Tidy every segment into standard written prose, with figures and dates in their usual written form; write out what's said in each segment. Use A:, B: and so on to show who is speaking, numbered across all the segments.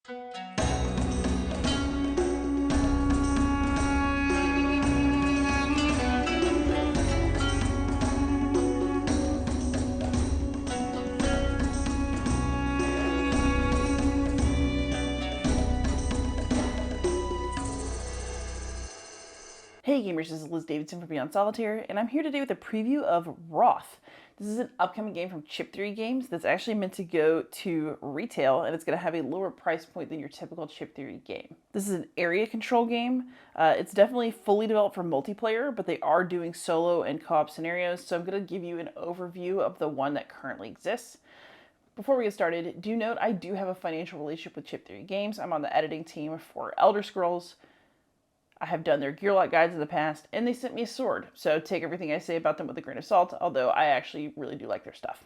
A: Hey gamers, this is Liz Davidson from Beyond Solitaire, and I'm here today with a preview of Wroth. This is an upcoming game from Chip Theory Games that's actually meant to go to retail, and it's going to have a lower price point than your typical Chip Theory game. This is an area control game. It's definitely fully developed for multiplayer, but they are doing solo and co-op scenarios, so I'm going to give you an overview of the one that currently exists. Before we get started, do note I do have a financial relationship with Chip Theory Games. I'm on the editing team for Elder Scrolls. I have done their Gearlock guides in the past, and they sent me a sword, so take everything I say about them with a grain of salt, although I actually really do like their stuff.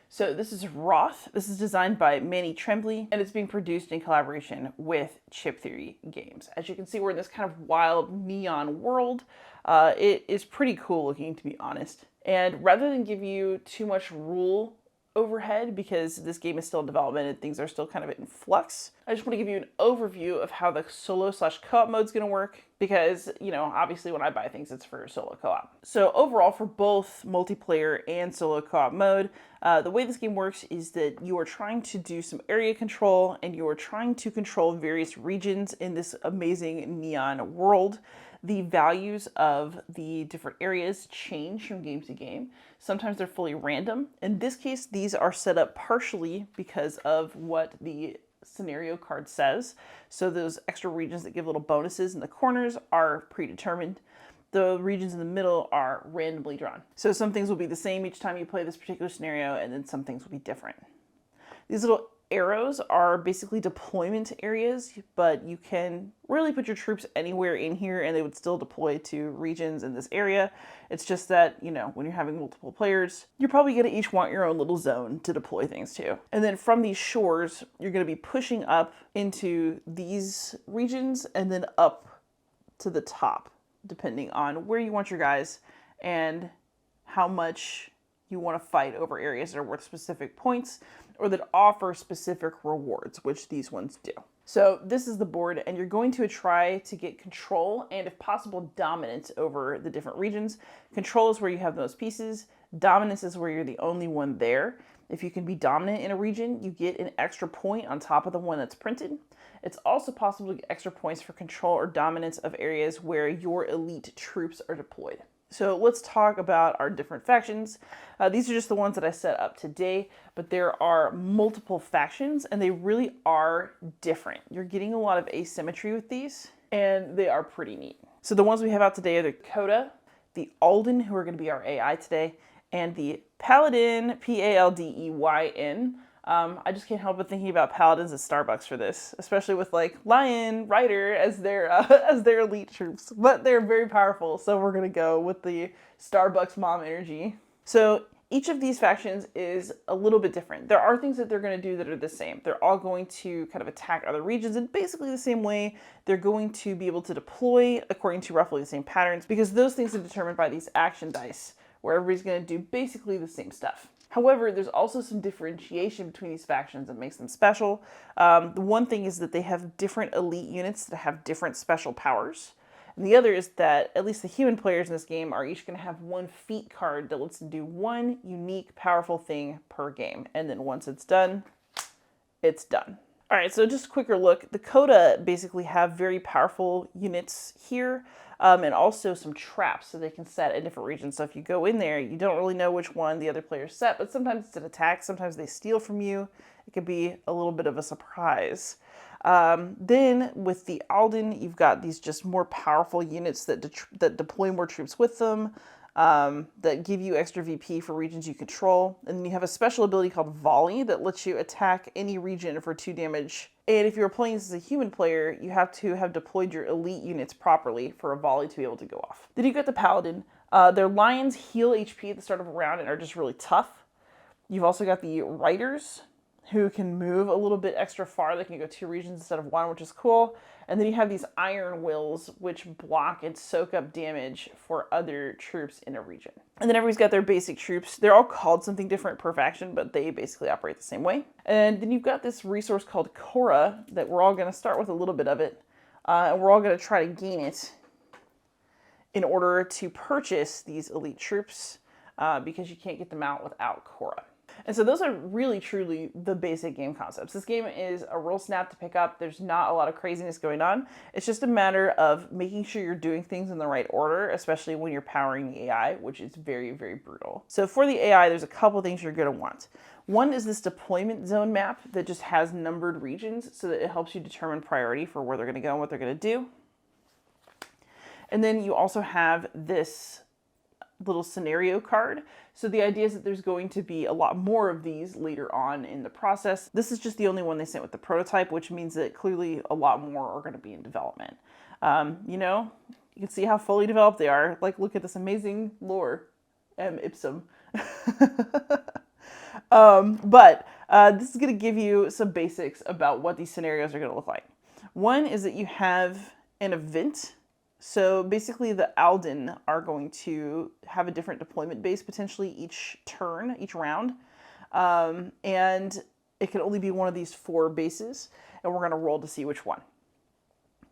A: So this is Roth. This is designed by Manny Tremblay, and it's being produced in collaboration with Chip Theory Games. As you can see, we're in this kind of wild neon world. It is pretty cool looking, to be honest. And rather than give you too much rule overhead, because this game is still in development and things are still kind of in flux, I just want to give you an overview of how the solo/co-op mode is going to work, because, you know, obviously when I buy things, it's for solo co-op. So overall, for both multiplayer and solo co-op mode, the way this game works is that you are trying to do some area control, and you are trying to control various regions in this amazing neon world. The values of the different areas change from game to game. Sometimes they're fully random. In this case, these are set up partially because of what the scenario card says. So those extra regions that give little bonuses in the corners are predetermined. The regions in the middle are randomly drawn. So some things will be the same each time you play this particular scenario, and then some things will be different. These little arrows are basically deployment areas, but you can really put your troops anywhere in here and they would still deploy to regions in this area. It's just that, you know, when you're having multiple players, you're probably going to each want your own little zone to deploy things to. And then from these shores, you're going to be pushing up into these regions and then up to the top, depending on where you want your guys and how much you want to fight over areas that are worth specific points or that offer specific rewards, which these ones do. So this is the board, and you're going to try to get control and, if possible, dominance over the different regions. Control is where you have those pieces. Dominance is where you're the only one there. If you can be dominant in a region, you get an extra point on top of the one that's printed. It's also possible to get extra points for control or dominance of areas where your elite troops are deployed. So let's talk about our different factions. These are just the ones that I set up today, but there are multiple factions and they really are different. You're getting a lot of asymmetry with these and they are pretty neat. So the ones we have out today are the Coda, the Alden, who are going to be our AI today, and the Paladin, P-A-L-D-E-Y-N. I just can't help but thinking about paladins at Starbucks for this, especially with like Lion, Rider as their elite troops. But they're very powerful, so we're gonna go with the Starbucks mom energy. So each of these factions is a little bit different. There are things that they're going to do that are the same. They're all going to kind of attack other regions in basically the same way. They're going to be able to deploy according to roughly the same patterns, because those things are determined by these action dice, where everybody's going to do basically the same stuff. However, there's also some differentiation between these factions that makes them special. The one thing is that they have different elite units that have different special powers. And the other is that at least the human players in this game are each going to have one feat card that lets them do one unique, powerful thing per game. And then once it's done, it's done. All right, so just a quicker look. The Coda basically have very powerful units here, and also some traps that they can set in different regions. So if you go in there, you don't really know which one the other players set, but sometimes it's an attack, sometimes they steal from you. It could be a little bit of a surprise. Then with the Alden, you've got these just more powerful units that deploy more troops with them, that give you extra VP for regions you control. And then you have a special ability called Volley that lets you attack any region for 2 damage. And if you're playing this as a human player, you have to have deployed your elite units properly for a volley to be able to go off. Then you got the Paladin. Their Lions heal HP at the start of a round and are just really tough. You've also got the Riders, who can move a little bit extra far. They can go 2 regions instead of 1, which is cool. And then you have these iron wills, which block and soak up damage for other troops in a region. And then everybody's got their basic troops. They're all called something different per faction, but they basically operate the same way. And then you've got this resource called Cora that we're all going to start with a little bit of it. And we're all going to try to gain it in order to purchase these elite troops because you can't get them out without Cora. And so those are really, truly the basic game concepts. This game is a real snap to pick up. There's not a lot of craziness going on. It's just a matter of making sure you're doing things in the right order, especially when you're powering the AI, which is very, very brutal. So for the AI, there's a couple things you're going to want. One is this deployment zone map that just has numbered regions so that it helps you determine priority for where they're going to go and what they're going to do. And then you also have this little scenario card. So the idea is that there's going to be a lot more of these later on in the process. This is just the only one they sent with the prototype, which means that clearly a lot more are going to be in development. You know, you can see how fully developed they are. Like, look at this amazing lore, ipsum. But this is going to give you some basics about what these scenarios are going to look like. One is that you have an event. So basically the Alden are going to have a different deployment base potentially each turn, each round. And it can only be one of these 4 bases, and we're going to roll to see which one.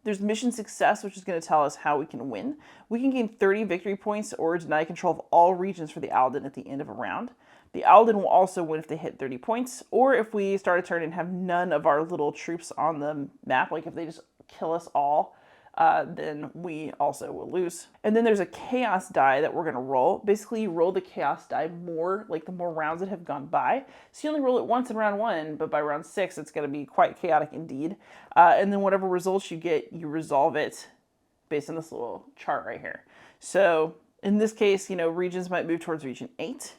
A: There's mission success, which is going to tell us how we can win. We can gain 30 victory points or deny control of all regions for the Alden at the end of a round. The Alden will also win if they hit 30 points, or if we start a turn and have none of our little troops on the map, like if they just kill us all, then we also will lose. And then there's a chaos die that we're going to roll. Basically, you roll the chaos die more, like the more rounds that have gone by. So you only roll it once in round 1, but by round 6, it's going to be quite chaotic indeed. And then whatever results you get, you resolve it based on this little chart right here. So in this case, you know, regions might move towards region 8.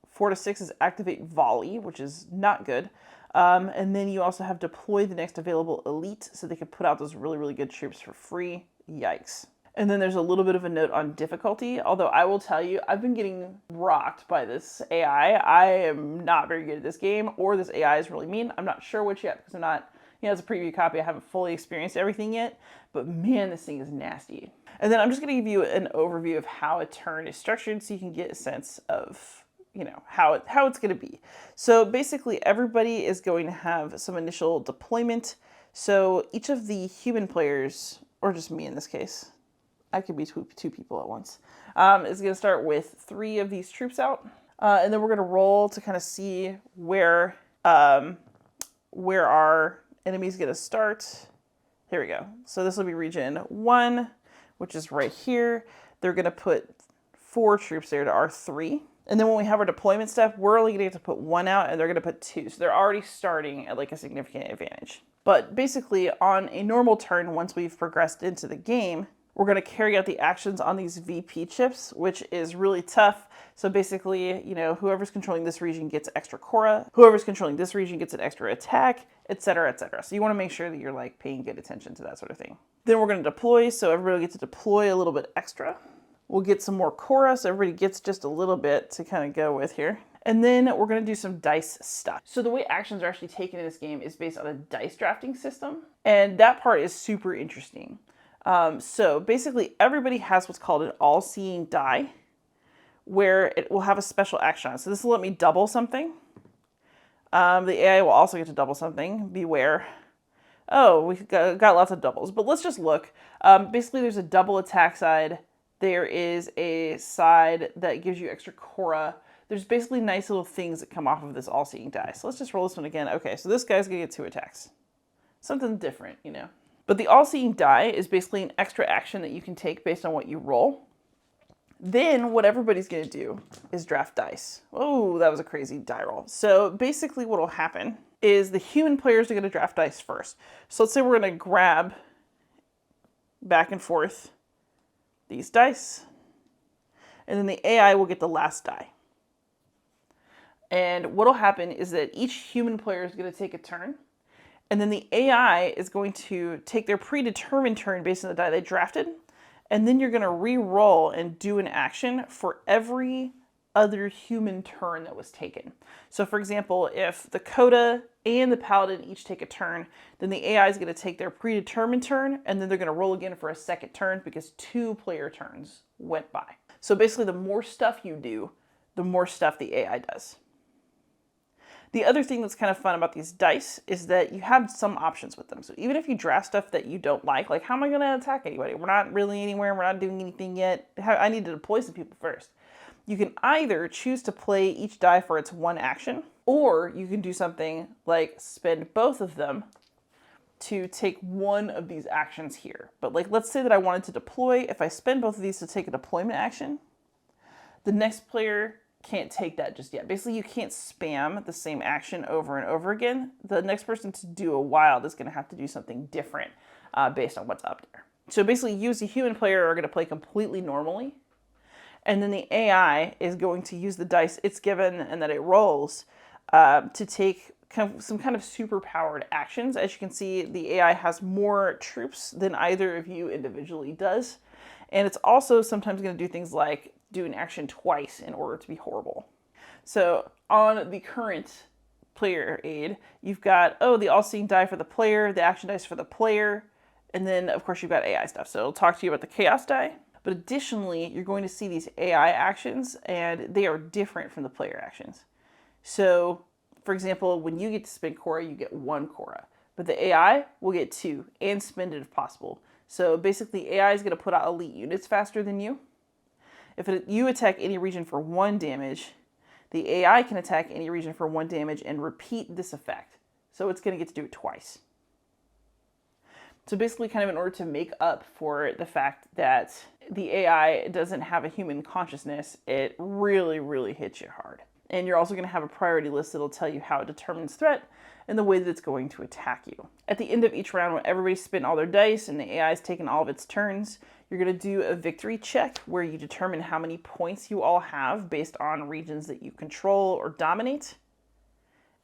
A: 4 to 6 is activate volley, which is not good. And then you also have deploy the next available elite so they can put out those really, really good troops for free. Yikes. And then there's a little bit of a note on difficulty, although I will tell you, I've been getting rocked by this AI. I am not very good at this game, or this AI is really mean. I'm not sure which yet because I'm not, you know, it's a preview copy. I haven't fully experienced everything yet, but man, this thing is nasty. And then I'm just going to give you an overview of how a turn is structured so you can get a sense of, you know, how it's going to be. So basically everybody is going to have some initial deployment. So each of the human players, or just me in this case, I could be two people at once, is going to start with 3 of these troops out. And then we're going to roll to kind of see where our enemy's going to start. Here we go. So this will be region 1, which is right here. They're going to put 4 troops there to our 3. And then when we have our deployment step, we're only going to get to put 1 out, and they're going to put 2. So they're already starting at like a significant advantage. But basically on a normal turn, once we've progressed into the game, we're going to carry out the actions on these VP chips, which is really tough. So basically, you know, whoever's controlling this region gets extra Cora, whoever's controlling this region gets an extra attack, etc., etc. So you want to make sure that you're like paying good attention to that sort of thing. Then we're going to deploy, so everybody will get to deploy a little bit extra. We'll get some more Cora, so everybody gets just a little bit to kind of go with here. And then we're going to do some dice stuff. So the way actions are actually taken in this game is based on a dice drafting system. And that part is super interesting. So basically everybody has what's called an all-seeing die, where it will have a special action on it. So this will let me double something. The AI will also get to double something. Beware. Oh, we've got lots of doubles. But let's just look. Basically there's a double attack side. There is a side that gives you extra Cora. There's basically nice little things that come off of this all-seeing die. So let's just roll this one again. Okay, so this guy's gonna get 2 attacks. Something different, you know. But the all-seeing die is basically an extra action that you can take based on what you roll. Then what everybody's gonna do is draft dice. Oh, that was a crazy die roll. So basically what will happen is the human players are gonna draft dice first. So let's say we're gonna grab back and forth these dice, and then the AI will get the last die. And what will happen is that each human player is going to take a turn, and then the AI is going to take their predetermined turn based on the die they drafted, and then you're going to re-roll and do an action for every other human turn that was taken. So for example, if the Coda and the Paladin each take a turn, then the AI is going to take their predetermined turn, and then they're going to roll again for a second turn because 2 player turns went by. So basically, the more stuff you do, the more stuff the AI does. The other thing that's kind of fun about these dice is that you have some options with them. So even if you draft stuff that you don't like how am I going to attack anybody? We're not really anywhere. We're not doing anything yet. I need to deploy some people first. You can either choose to play each die for its one action, or you can do something like spend both of them to take one of these actions here. But let's say that I wanted to deploy. If I spend both of these to take a deployment action, the next player can't take that just yet. Basically, you can't spam the same action over and over again. The next person to do a wild is going to have to do something different based on what's up there. So basically, you as a human player are going to play completely normally, and then the AI is going to use the dice it's given and that it rolls to take some kind of super powered actions. As you can see, the AI has more troops than either of you individually does. And it's also sometimes going to do things like do an action twice in order to be horrible. So on the current player aid, you've got, the all-seeing die for the player, the action dice for the player, and then of course you've got AI stuff. So it'll talk to you about the chaos die. But additionally, you're going to see these AI actions, and they are different from the player actions. So, for example, when you get to spend Cora, you get 1 Cora. But the AI will get 2, and spend it if possible. So basically, AI is going to put out elite units faster than you. If you attack any region for 1 damage, the AI can attack any region for 1 damage and repeat this effect. So it's going to get to do it twice. So basically, kind of in order to make up for the fact that the AI doesn't have a human consciousness, it really, really hits you hard. And you're also going to have a priority list that'll tell you how it determines threat and the way that it's going to attack you. At the end of each round, when everybody's spent all their dice and the AI's taken all of its turns, you're going to do a victory check where you determine how many points you all have based on regions that you control or dominate.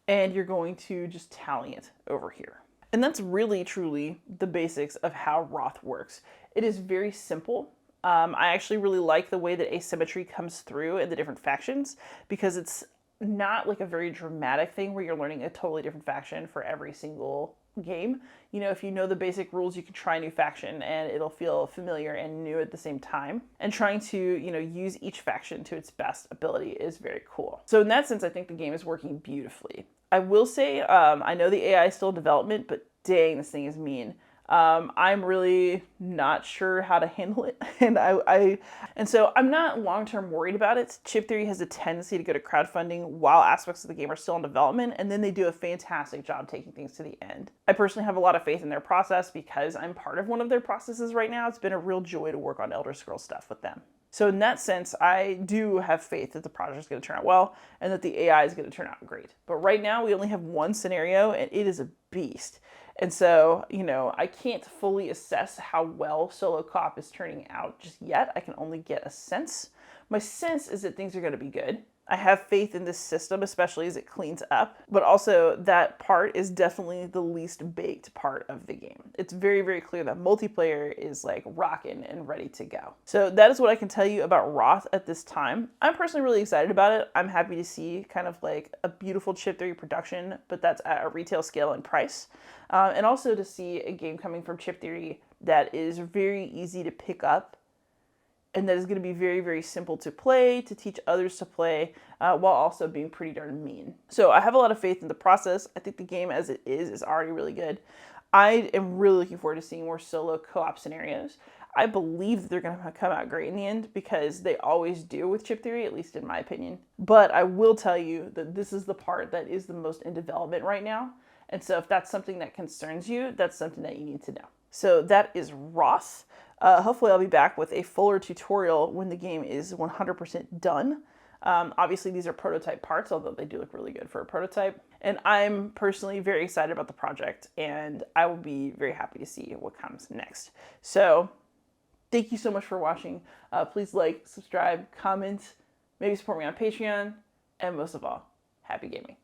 A: And you're going to just tally it over here. And that's really, truly the basics of how Wroth works. It is very simple. I actually really like the way that asymmetry comes through in the different factions because it's not like a very dramatic thing where you're learning a totally different faction for every single game. If you know the basic rules, you can try a new faction and it'll feel familiar and new at the same time. And trying to, use each faction to its best ability is very cool. So in that sense, I think the game is working beautifully. I will say, I know the AI is still in development, but dang, this thing is mean. I'm really not sure how to handle it, and so I'm not long-term worried about it. Chip Theory has a tendency to go to crowdfunding while aspects of the game are still in development, and then they do a fantastic job taking things to the end. I personally have a lot of faith in their process because I'm part of one of their processes right now. It's been a real joy to work on Elder Scrolls stuff with them. So in that sense, I do have faith that the project is going to turn out well and that the AI is going to turn out great. But right now, we only have one scenario, and it is a beast. And so, I can't fully assess how well solo co-op is turning out just yet. I can only get a sense. My sense is that things are going to be good. I have faith in this system, especially as it cleans up. But also, that part is definitely the least baked part of the game. It's very, very clear that multiplayer is rocking and ready to go. So that is what I can tell you about Roth at this time. I'm personally really excited about it. I'm happy to see kind of a beautiful Chip Theory production, but that's at a retail scale and price. And also to see a game coming from Chip Theory that is very easy to pick up and that is going to be very, very simple to play, to teach others to play, while also being pretty darn mean. So I have a lot of faith in the process. I think the game as it is already really good. I am really looking forward to seeing more solo co-op scenarios. I believe that they're going to come out great in the end because they always do with Chip Theory, at least in my opinion. But I will tell you that this is the part that is the most in development right now. And so if that's something that concerns you, that's something that you need to know. So that is Roth. Hopefully I'll be back with a fuller tutorial when the game is 100% done. Obviously these are prototype parts, although they do look really good for a prototype. And I'm personally very excited about the project, and I will be very happy to see what comes next. So thank you so much for watching. Please like, subscribe, comment, maybe support me on Patreon, and most of all, happy gaming.